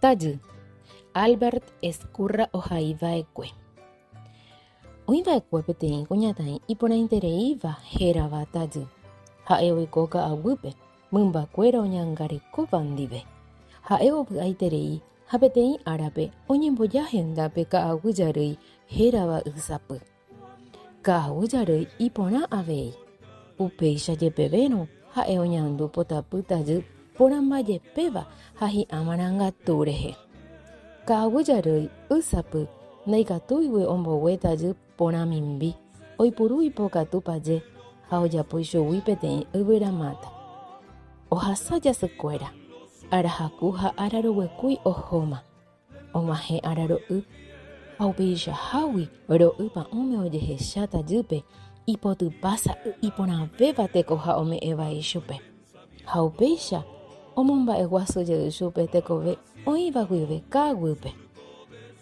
Tajy. Albert escurra ohaivaekue. Oiva'ekue peteĩ kuñataĩ iporãitereíva hérava Tajy. Ha'e oiko ka'aguýpe, mymbakuéra oñangarekóva ndive. Ha'e ovy'aiterei ha peteĩ árape oñemboja hendápe ka'aguy jarýi hérava ysapy. Ka'aguy jarýi iporã avei. Upéicha jepevérõ ha'e oñandu potapy Tajy porãmbajepéva ha hi'ãmarangatu rehe. Ka'aguy jarýi ysapy ndaikatúigui ombogue Tajy porãmimbi, oipuru ipokatupaje ha ojapo ichugui peteĩ yvyramáta. Ohasa jasýkuéra, arahaku ha araroguekúi ohóma. Og̃uahẽ araro'y ha upeichahágui ro'ýpa ome ojehecha Tajýpe ipotypa sa'y iporãvéva teko ha ome'ẽ vai chupe. Ha upéicha omomba'eguasujey chupe tekove oĩva guive ka'aguýpe.